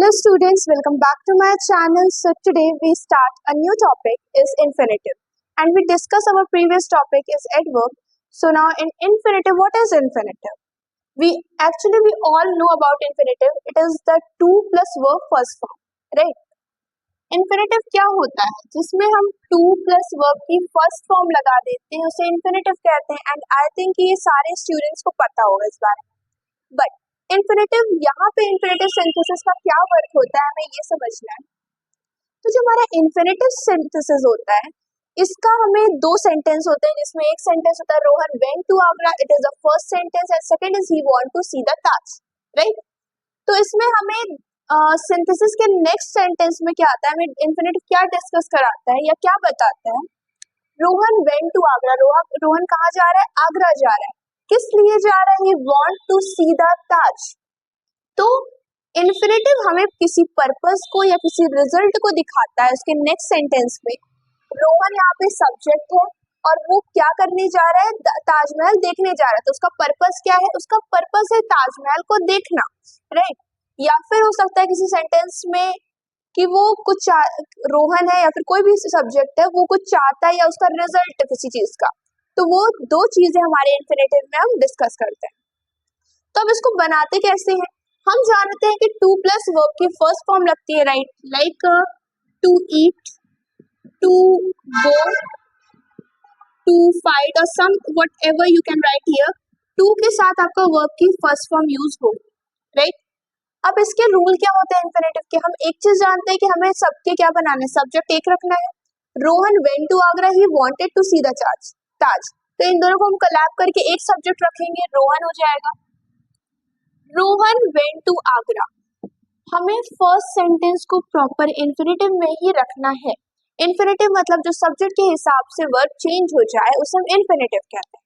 Hello students, welcome back to my channel. So today we start a new topic is infinitive and we discuss our previous topic is adverb. So now in infinitive, what is infinitive? We all know about infinitive. It is the to plus verb first form, right? Infinitive क्या होता है? जिसमें हम to plus verb की first form लगा देते हैं उसे इन्फिनेटिव कहते हैं एंड आई थिंक ये सारे स्टूडेंट्स को पता होगा इस बारे में. बट इन्फिनेटिव यहाँ पे इन्फिनेटिव सिंथेसिस का क्या वर्क होता है हमें ये समझना है. तो जो हमारा इन्फिनेटिव सिंथेसिस होता है इसका हमें दो सेंटेंस होते हैं जिसमें एक सेंटेंस होता है Rohan went to Agra, it is the first sentence and second is he want to see the Taj, right. तो इसमें हमें सिंथेसिस के नेक्स्ट सेंटेंस में क्या आता है, हमें इन्फिनेटिव क्या डिस्कस कराता है या क्या बताता है. रोहन वेंट टू आगरा, रोहन कहाँ जा रहा है? आगरा जा रहा है. किस लिए जा रहा है? He want to see the Taj. तो इन्फिनेटिव हमें किसी पर्पस को या किसी रिजल्ट को दिखाता है. उसके नेक्स्ट सेंटेंस में रोहन यहाँ पे सब्जेक्ट है और वो क्या करने जा रहा है? ताजमहल देखने जा रहा है. तो उसका पर्पस क्या है? उसका पर्पस है ताजमहल को देखना, राइट. या फिर हो सकता है किसी सेंटेंस में कि वो कुछ रोहन है या फिर कोई भी सब्जेक्ट है वो कुछ चाहता है या उसका रिजल्ट किसी चीज का. तो वो दो चीजें हमारे इन्फिनेटिव में हम डिस्कस करते हैं. तो अब इसको बनाते कैसे हैं? हम जानते हैं कि टू प्लस वर्ब की फर्स्ट फॉर्म लगती है, right, like to eat, to go, to fight और some what ever you can write here. To के साथ आपका वर्ब की फर्स्ट फॉर्म यूज होगी, राइट. अब इसके रूल क्या होते हैं इन्फिनेटिव के? हम एक चीज जानते हैं कि हमें सबके क्या बनाना है, सब्जेक्ट एक रखना है. Rohan went to Agra, he wanted to see the Taj. तो इन दोनों को हम कोलैब करके एक सब्जेक्ट रखेंगे, रोहन हो जाएगा. Rohan went to Agra. हमें फर्स्ट सेंटेंस को प्रॉपर इन्फिनेटिव में ही रखना है. इन्फिनेटिव मतलब जो सब्जेक्ट के हिसाब से वर्ब चेंज हो जाए उसे हम इन्फिनेटिव कहते हैं.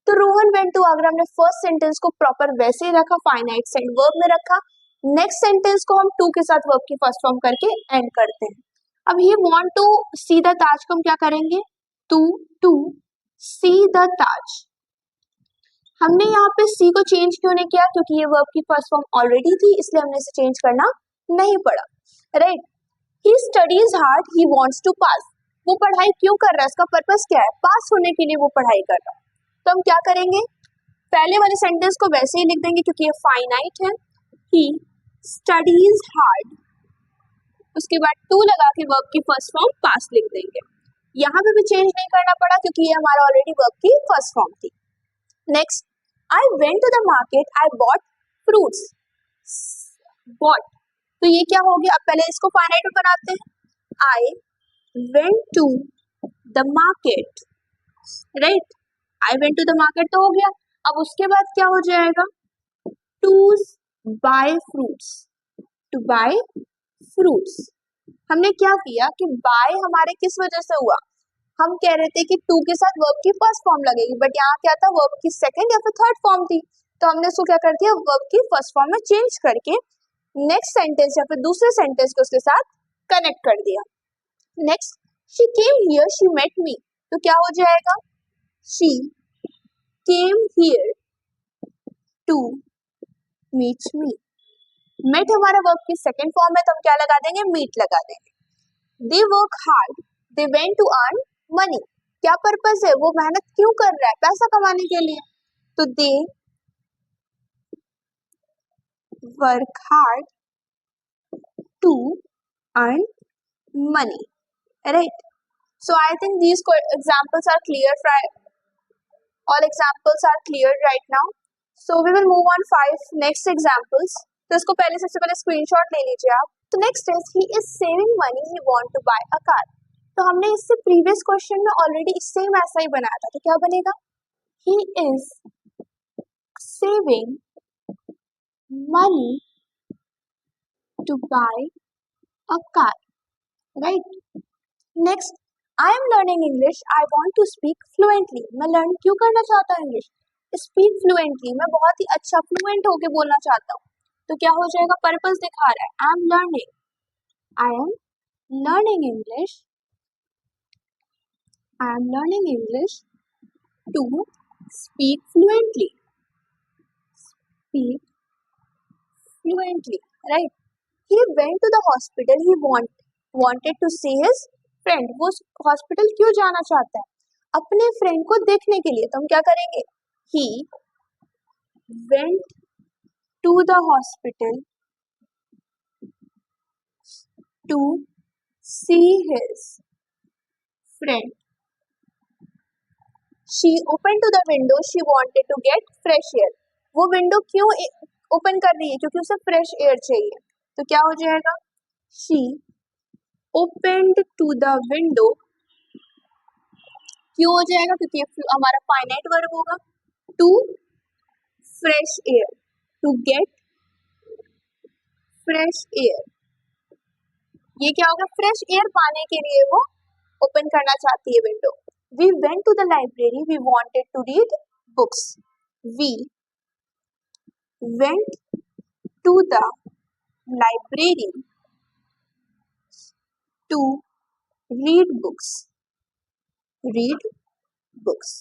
तो रोहन वेंट टू आगरा हमने फर्स्ट सेंटेंस को प्रॉपर वैसे ही रखा, फाइनाइट सेंट वर्ब में रखा. नेक्स्ट सेंटेंस को हम टू के साथ वर्ब की फर्स्ट फॉर्म करके एंड करते हैं. अब he want to see the Taj को हम क्या करेंगे? To see the Taj. हमने यहाँ पे सी को चेंज क्यों नहीं किया? क्योंकि ये वर्ब की फर्स्ट फॉर्म ऑलरेडी थी इसलिए हमने इसे चेंज करना नहीं पड़ा, right. He studies hard, he wants to pass. वो पढ़ाई क्यों कर रहा है? इसका पर्पस क्या है? पास होने के लिए वो पढ़ाई कर रहा है. तो हम क्या करेंगे? पहले वाले सेंटेंस को वैसे ही लिख देंगे क्योंकि ये फाइनाइट है. ही स्टडीज हार्ड, उसके बाद टू लगा के वर्ब की फर्स्ट फॉर्म पास लिख देंगे. यहाँ पे भी चेंज नहीं करना पड़ा क्योंकि ये हमारा ऑलरेडी वर्ब की फर्स्ट फॉर्म थी. Next, I went to the market, I bought fruits. Bought, तो ये क्या हो गया? अब पहले इसको फाइनाइट में बनाते हैं. I went to the market, right. I went to the market तो हो गया. अब उसके बाद क्या हो जाएगा? To buy fruits, to buy fruits. हमने क्या किया कि बाय हमारे किस वजह से हुआ? हम कह रहे थे कि टू के साथ वर्ब की फर्स्ट फॉर्म लगेगी बट यहाँ क्या था? वर्ब की सेकंड या फिर थर्ड फॉर्म थी. तो हमने उसको क्या कर दिया? वर्ब की फर्स्ट फॉर्म में चेंज करके नेक्स्ट सेंटेंस या फिर दूसरे सेंटेंस को उसके साथ कनेक्ट कर दिया. Next, she came here, she met me. तो क्या हो जाएगा? She came here to meet me. Met हमारा वर्ब की सेकंड फॉर्म है तो हम क्या लगा देंगे? मीट लगा देंगे. They work hard, they went to earn money. क्या पर्पस है? वो मेहनत क्यों कर रहा है? पैसा कमाने के लिए. तो they work hard to earn money, right. So I think these examples are clear. All examples are clear right now. So we will move on 5 next examples. तो इसको पहले सबसे पहले स्क्रीनशॉट ले लीजिए आप. तो next is he is saving money, he want to buy a car. तो हमने इससे प्रीवियस क्वेश्चन में ऑलरेडी सेम ऐसा ही बनाया था. तो क्या बनेगा? He is saving money to buy a car, right. Next, I am learning English, I want to speak fluently. मैं लर्न क्यों करना चाहता हूँ इंग्लिश? स्पीक फ्लुएंटली, मैं बहुत ही अच्छा फ्लुएंट होके बोलना चाहता हूँ. तो क्या हो जाएगा? पर्पस दिखा रहा है. I am learning English, I am learning English to speak fluently, speak fluently, right. He went to the hospital. He wanted to see his friend. वो हॉस्पिटल क्यों जाना चाहता है? अपने फ्रेंड को देखने के लिए. तो हम क्या करेंगे? He went to the hospital to see his friend. She opened to the window. She wanted to get fresh air. वो विंडो क्यों ओपन कर रही है? क्योंकि उसे फ्रेश एयर चाहिए. तो क्या हो जाएगा? She opened to the window. क्यों हो जाएगा? क्योंकि हमारा फाइनाइट वर्ब होगा. To fresh air. To get fresh air. ये क्या होगा? फ्रेश एयर पाने के लिए वो ओपन करना चाहती है window. We went to the library. We wanted to read books. We went to the library to read books. Read books.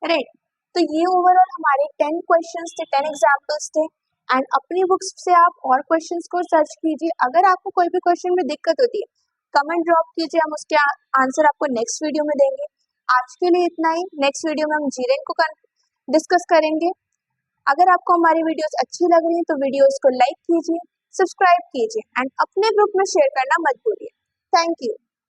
Right. तो ये ओवरऑल हमारे 10 क्वेश्चंस थे, 10 एग्जाम्पल्स थे. एंड अपनी बुक्स से आप और क्वेश्चंस को सर्च कीजिए. अगर आपको कोई भी क्वेश्चन में दिक्कत होती है, कमेंट ड्रॉप कीजिए. हम उसके आंसर आपको नेक्स्ट वीडियो में देंगे. आज के लिए इतना ही. नेक्स्ट वीडियो में हम जीरेन को डिस्कस करेंगे. अगर आपको हमारी वीडियोस अच्छी लग रही है तो वीडियोस को लाइक कीजिए, सब्सक्राइब कीजिए एंड अपने ग्रुप में शेयर करना मत भूलिए. Thank you.